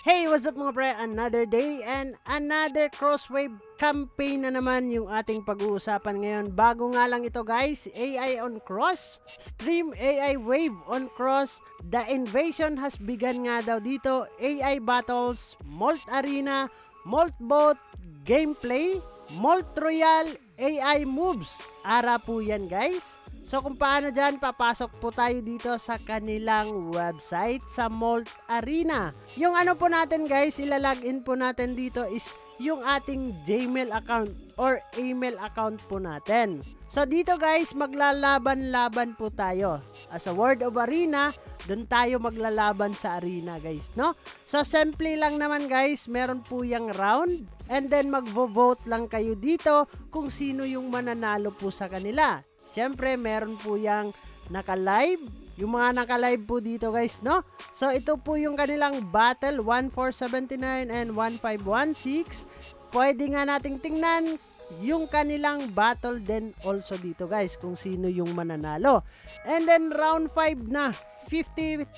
Hey, what's up mga pre? Another day and another Crosswave campaign na naman yung ating pag-uusapan ngayon. Bago nga lang ito guys, AI on Cross, Stream AI Wave on Cross, the invasion has begun nga daw dito, AI battles, Molt Arena, Molt Bot, gameplay, Molt Royale, AI moves. Ara po yan guys. So kung paano dyan, papasok po tayo dito sa kanilang website sa Molt Arena. Yung ano po natin guys, ilalagin po natin dito is yung ating Gmail account or email account po natin. So dito guys, maglalaban-laban po tayo. As a World of Arena, doon tayo maglalaban sa arena guys, no? So simple lang naman guys, meron po yung round and then magvo-vote lang kayo dito kung sino yung mananalo po sa kanila. Siyempre, meron po yung naka-live. Yung mga naka-live po dito guys, no? So, ito po yung kanilang battle, 1479 and 1516. Pwede nga nating tingnan yung kanilang battle din also dito guys, kung sino yung mananalo. And then, round 5 na, 52%.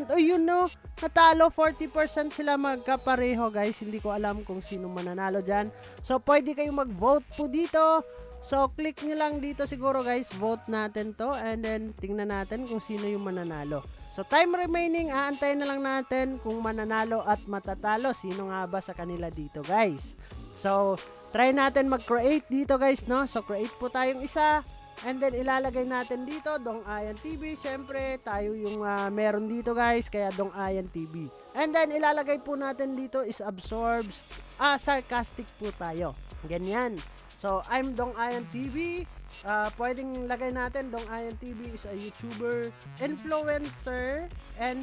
O yun no, natalo, 40% sila magkapareho guys. Hindi ko alam kung sino mananalo dyan. So, pwede kayong mag-vote po dito. So, click nyo lang dito siguro guys, vote natin to and then tingnan natin kung sino yung mananalo. So, time remaining, aantayin na lang natin kung mananalo at matatalo. Sino nga ba sa kanila dito guys. So, try natin mag-create dito guys, no? So, create po tayong isa and then ilalagay natin dito, Dong Ayan TV. Siyempre, tayo yung meron dito guys, kaya Dong Ayan TV. And then, ilalagay po natin dito is absorbs, sarcastic po tayo. Ganyan. So, I'm Dong Ayan TV. Pwedeng lagay natin, Dong Ayan TV is a YouTuber, influencer, and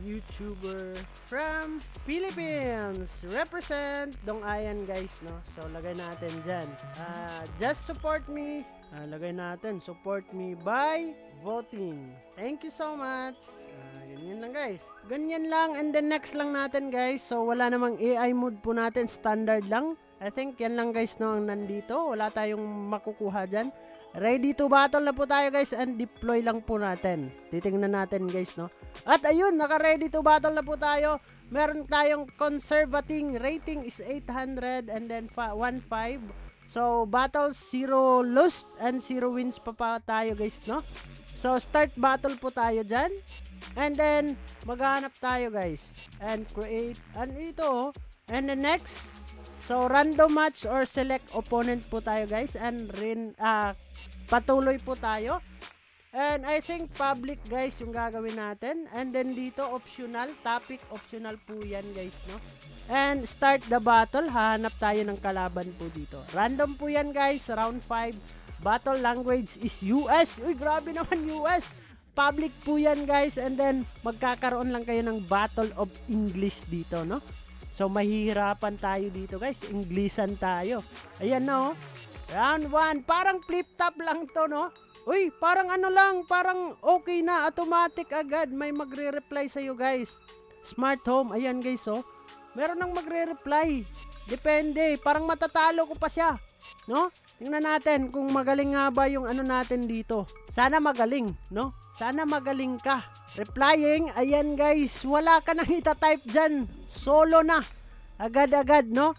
YouTuber from Philippines. Represent Dong Ayan guys, no? So, lagay natin dyan. Just support me. Lagay natin, support me by voting. Thank you so much. Ganyan lang guys. Ganyan lang and then next lang natin guys. So, wala namang AI mode po natin. Standard lang. I think yan lang guys no ang nandito. Wala tayong makukuha dyan. Ready to battle na po tayo guys and deploy lang po natin. Titingnan natin guys no. At ayun, naka-ready to battle na po tayo. Meron tayong conservating rating is 800 and then 1.5. So battles 0 lost and 0 wins pa tayo guys no. So start battle po tayo dyan. And then maghanap tayo guys. And create. And ito. And the next. So, random match or select opponent po tayo guys and patuloy po tayo. And I think public guys yung gagawin natin. And then dito optional, topic optional po yan guys, no? And start the battle, hahanap tayo ng kalaban po dito. Random po yan guys, round 5. Battle language is US. Uy, grabe naman US. Public po yan guys and then magkakaroon lang kayo ng Battle of English dito, no? So, mahihirapan tayo dito guys. Englishan tayo. Ayan na oh. Round 1. Parang flip-top lang to no. Uy, parang ano lang. Parang okay na. Automatic agad. May magre-reply sa'yo guys. Smart home. Ayan guys oh. Meron nang magre-reply. Depende. Parang matatalo ko pa siya. No? Tingnan natin kung magaling nga ba yung ano natin dito. Sana magaling. No? Sana magaling ka. Replying. Ayan guys. Wala ka nang itatype dyan. Solo na. Agad-agad, no?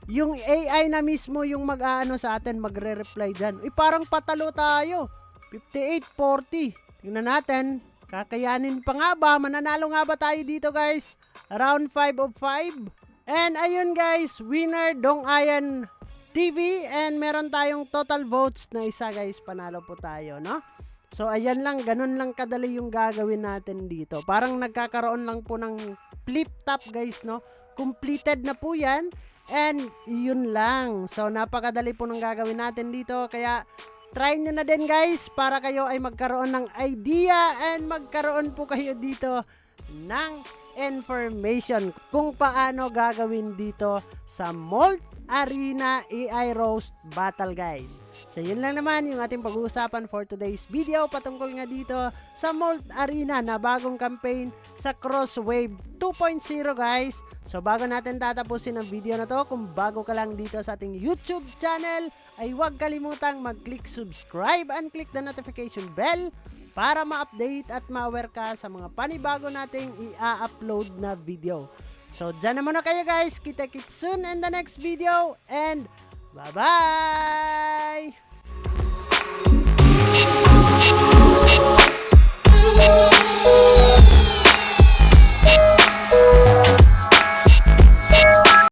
Yung AI na mismo yung mag-aano sa atin, magre-reply dyan. Parang patalo tayo. 58-40. Tingnan natin. Kakayanin pa nga ba? Mananalo nga ba tayo dito, guys? Round 5 of 5. And ayun, guys. Winner, Dong Ayan TV. And meron tayong total votes na isa, guys. Panalo po tayo, no? So, ayan lang. Ganun lang kadali yung gagawin natin dito. Parang nagkakaroon lang po ng flip-top guys, no? Completed na po yan. And yun lang. So, napakadali po ng gagawin natin dito. Kaya, try nyo na din guys para kayo ay magkaroon ng idea and magkaroon po kayo dito ng information kung paano gagawin dito sa Molt Arena AI Roast Battle guys. So yun lang naman yung ating pag-uusapan for today's video patungkol nga dito sa Molt Arena na bagong campaign sa Crosswave 2.0 guys. So bago natin tatapusin ang video na to, kung bago ka lang dito sa ating YouTube channel, ay huwag kalimutang mag-click subscribe and click the notification bell para ma-update at ma-aware ka sa mga panibago nating i-upload na video. So dyan na muna kayo guys, kita-kits soon in the next video and bye-bye!